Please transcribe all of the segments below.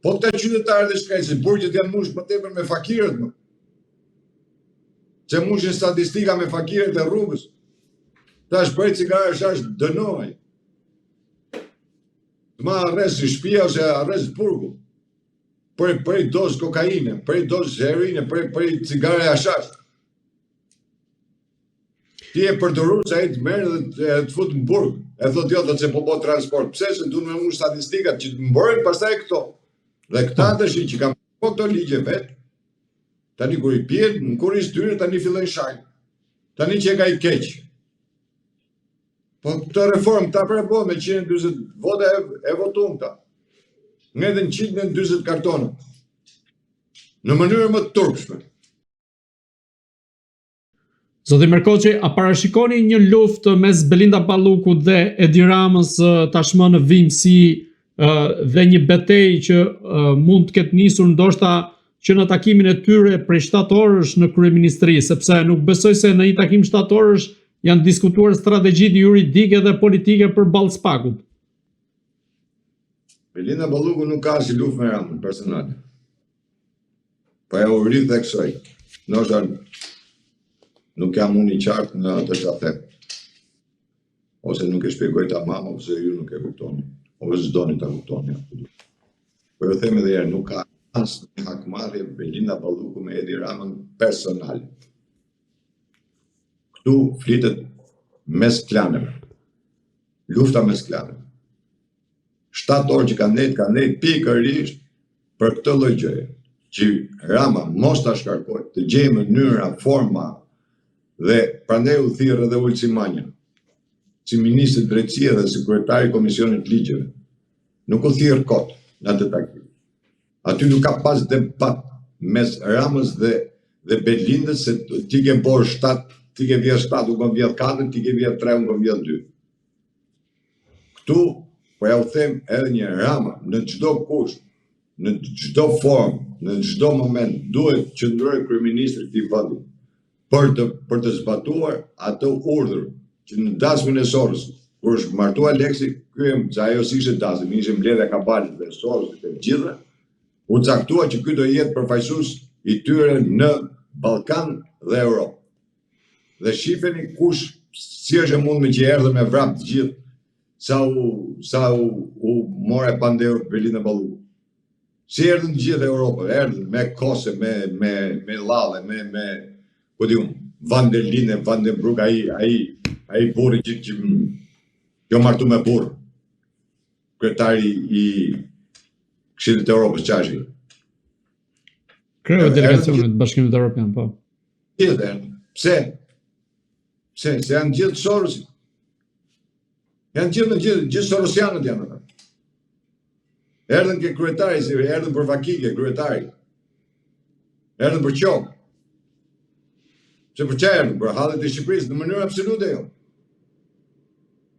Po këta qytetarët e shkajsit, burgjet janë mush më tepër me fakirët më. Që mushin statistika me fakirët e rrugës. Ta shprej cigare shash dënoj. Ma arrest i shpia ose arrest burgu. Për i dozë kokaine, për i dozë heroine, për i cigare hashash. Ti e përdorur që a i të merë dhe të fut në burg. E thot jo, thot se po transport. Pse se du në mu statistikat që të mbërën pastaj këto. Dhe këta të shi që kam po këto ligje vetë, tani kur i pjetë, në kur i shtyre, tani fillojnë shajnë. Tani që e ka i keqë. Po këtë reformë, këta përbo me 120 vote e votum këta. Nga edhe në 120 kartonë. Në mënyrë më të turpshme. Zoti Merkoçi, a parashikoni një luftë mes Belinda Ballukut dhe Edi Ramës tashmë në vimësi dhe një betejë që mund të ketë nisur ndoshta që në takimin e tyre prej 7 orësh në kryeministri, sepse nuk besoj se në një takim 7 orësh janë diskutuar strategjitë juridike dhe politike për ballë Spakut. Belinda Balluku nuk ka si luftë me Ramën personale. Po e urrit dhe kësoj. Ndoshta nuk jam unë i qartë në atë që a them. Ose nuk e shpjegoj tamam, ose ju nuk e kuptoni. Ose s'doni ta kuptoni. Po ju them edhe herë, nuk ka asnjë hakmarrje Belinda Balluku me Edi Ramën personal. Këtu flitet mes klaneve. Lufta mes klaneve. 7 orë që kanë nejtë pikërisht për këtë lloj gjëje. Që Rama mos ta shkarkoj, të gjejë mënyra, forma dhe prandaj u thirr edhe Ulci Manja, si ministri i drejtësisë dhe si kryetari i komisionit ligjeve. Nuk u thirr kot në atë takim. Aty nuk ka pas debat mes Ramës dhe Belindës se ti ke bërë 7, ti ke vjedh 7, unë kam vjedh 4, ti ke vjedh 3, unë kam vjedh 2. Këtu, po ja u them edhe një Rama, në çdo kush, në çdo formë, në çdo moment, duhet qëndrojë kryeministri i këtij vendi për të zbatuar atë urdhër që në dasmën e Sorosit, kur është martuar Aleksi, që ajo si ishte dasmë, ishte mbledhja e Kabalit dhe Sorosit e gjitha, u caktua që ky do jetë përfaqësues i tyre në Ballkan dhe Europë. Dhe shifeni kush si është e mundme që erdhën me vrap të gjithë, sa u more pandeu Belinda Balluku. Si erdhën të gjithë Europë, erdhën me Kose, me Lalle, me po di unë, Van der Linde, Van den Broek, ai burri që martu me burr. Kryetari i Këshillit të Europës, çashi. Kreu delegacionit të Bashkimit Evropian, po. Gjithë erdhën. Pse? Se janë gjithë Sorosit. Janë gjithë Sorosianët janë ata. Erdhën ke kryetari, si erdhën për Vakike, kryetari. Erdhën për qokë. Se për çfarë erdhën? Për hallet e Shqipërisë, në mënyrë absolute jo.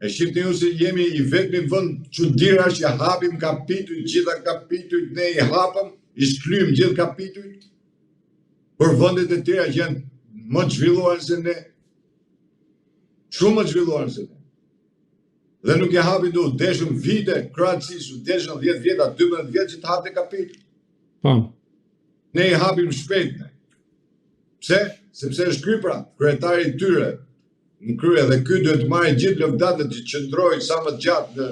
E shqipni ju se jemi i vetmi vend çuditërash që hapim kapitujt, gjitha kapitujt, ne i hapëm, i shkryjm gjithë kapitujt për vendet e tjera që janë më të zhvilluara se ne. Shumë më të zhvilluara se ne. Dhe nuk e hapin do, deshëm vite, Kroacisë, deshëm 10 vjeta, 12 vjetë që të hapte kapitull. Po. Ne i hapim shpejt ne. Pse? Sepse është ky pra, kryetari i tyre në krye dhe ky duhet të marrë gjithë lëvdatët që qëndrojnë sa më gjatë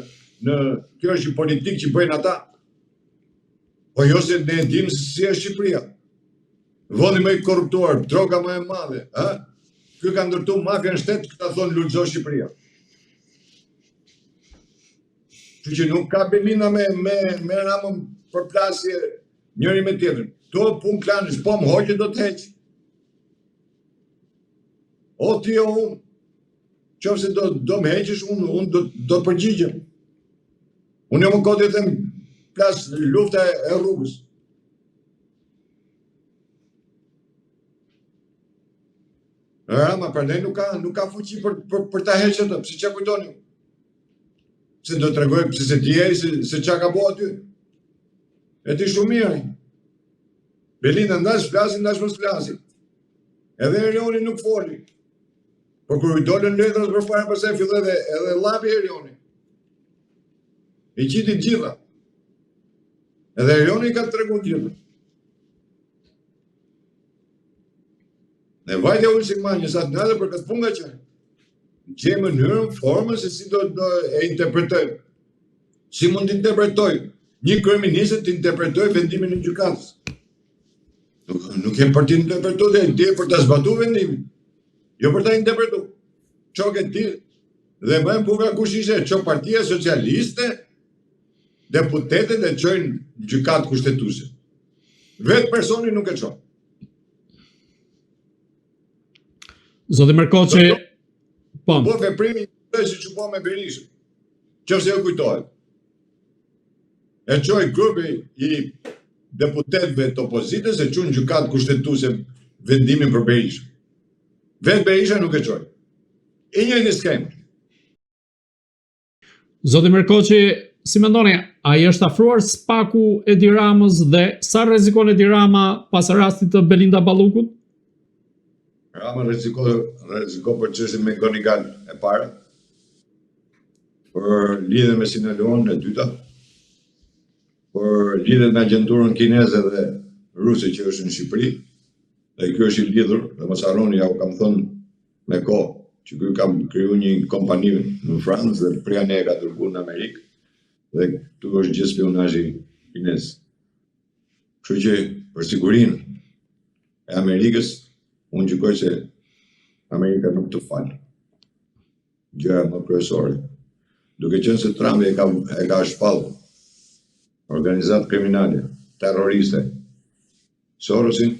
në kjo është një politikë që bëjnë ata. Po jo se ne dim se si është Shqipëria. Vendi më i korruptuar, droga më e madhe, ë? Ky ka ndërtuar mafia në shtet, këta thonë lulëzo Shqipëria. Që nuk ka Belinda me Ramën për plasje njëri me tjetrin. To pun klanësh, po më hoqë do të heq. O ti o unë. Qofse do më heqësh, unë do të përgjigjem. Unë jo më kodë të them plas lufta e rrugës. Rama prandaj nuk ka fuqi për ta heqë atë, pse çka kujtoni? Se do të tregoj pse se ti je se çka ka bëu aty. E ti shumë mirë. Belinda ndash flasin, ndash mos flasin. Edhe Erioni nuk foli. Por kur i dolën letrat përpara pastaj filloi edhe llapi Erioni. I qiti gjitha. Edhe Erioni ka treguar gjithë. Ne vajtja unë si ma njësat në edhe për këtë punë nga që gjej mënyrën, formën se si do e interpretojmë. Si mund të interpretoj? Një kryeminist të interpretoj vendimin e gjykatës. Nuk kem për të interpretuar, dhe për të zbatuar vendimin. Jo për ta interpretuar. Ço ke ti dhe më buka kush ishte ço Partia Socialiste, deputetët e çojnë gjykatë kushtetuese. Vetë personi nuk e çon. Zoti Merkoçi, po. Po veprimi si që po me Berishën. Qofse ju kujtohet. E çoi grupi i deputetëve të opozitës e çon gjykatë kushtetuese vendimin për Berishën. Vetë Berisha nuk e çoi. I njëjti skemë. Zoti Merkoçi, si mendoni, ai është afruar spaku Edi Ramës dhe sa rrezikon Edi Rama pas rastit të Belinda Ballukut? Rama rreziko për çështjen me Gonigal e para, për lidhjen me Sinaloon e dyta, për lidhjet me agjenturën kineze dhe ruse që është në Shqipëri, dhe kjo është i lidhur, dhe mos harroni, ja u kam thënë me kohë, që ky kam kriju një kompani në Francë dhe pria ne ka dërguar në Amerikë, dhe këtu është gjithë spionazhi kinez. Kështu që për sigurinë e Amerikës, unë gjykoj se Amerika nuk të falë. Gjëja më kryesore. Duke qenë se Trump e ka shpallur organizatë kriminale, terroriste, Sorosin,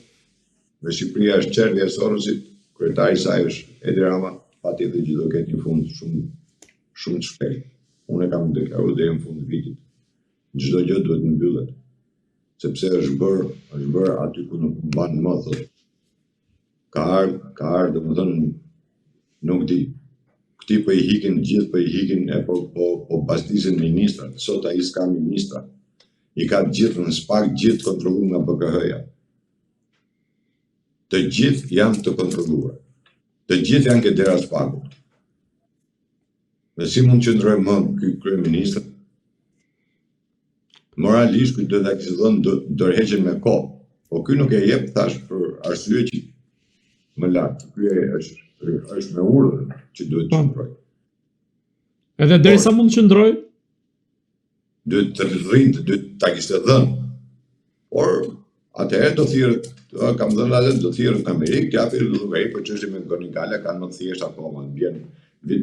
dhe Shqipëria është qerdhja e Sorosit, kryetari i saj është Edi Rama, patjetër gjithë do ketë një fund shumë të shpejtë. Unë e kam deklaruar deri në fund të vitit. Çdo gjë duhet mbyllet. Sepse është bërë aty ku nuk mban më thotë. Ka ardhur, domethënë nuk di. Këti po i hikin gjithë, po i hikin e po bastisën ministrat. Sot ai s'ka ministra. I ka gjithë në spak, gjithë kontrolluar nga BKH-ja. Të gjithë janë të kontrolluar. Të gjithë janë ke dera spakut. Dhe si mund që ndrojë më ky kryeministër? Moralisht ky do ta kishte dhënë dorëheqjen me kohë. Po ky nuk e jep thash për arsye që më lart. Ky është me urdhër që duhet të ndrojë. Edhe derisa mund të qëndrojë? Duhet të rrinë, duhet ta kishte dhënë. Por atëherë do thirrët, kam dhënë atë, do thirrët në Amerikë, t'japi llogari për çështjen me Gonikale, kanë më thjesht akoma,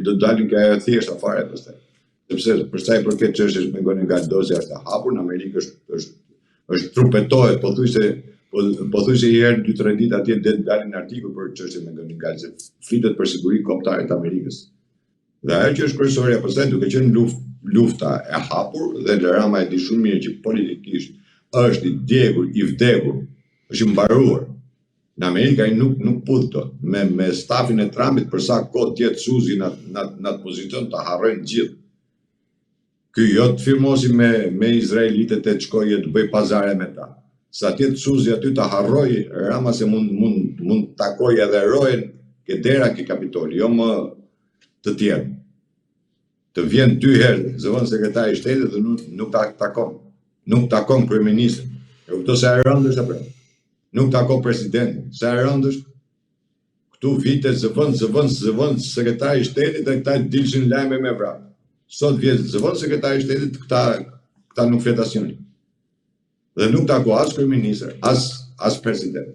do dalin ka ajo thjesht fare pastaj. Sepse për sa i përket çështjes me Gonigal dosja është e hapur në Amerikë, është trupetohet, pothuajse një herë 2-3 ditë atje dalin artikuj për çështjen me Gonigal, se flitet për siguri kombëtare të Amerikës. Dhe ajo që është kryesorja pastaj duke qenë lufta e hapur dhe Rama e di shumë mirë që politikisht është i djegur, i vdekur, është i mbaruar. Në Amerikë ai nuk puth dot. Me stafin e Trumpit për sa kohë tjetë Suzi në atë pozicion të harrojnë gjithë. Ky jo të firmosi me izraelitët e të shkojë të bëj pazare me ta. Sa tjetë Suzi aty të harroj, Rama se mund takoj edhe rojen ke dera ke Kapitoli, jo më të tjerë. Të vjen 2 herë zëvon sekretari i shtetit dhe nuk takon. Nuk takon kryeministrin. E kupton se ai rëndësh apo? Nuk takon presidentin. Sa e rëndësh? Këtu vite zëvon sekretari i shtetit dhe këta dilshin lajme me vrap. Sot vjen zëvon sekretari i shtetit, këta nuk flet asnjë. Dhe nuk takon as kryeministër, as president.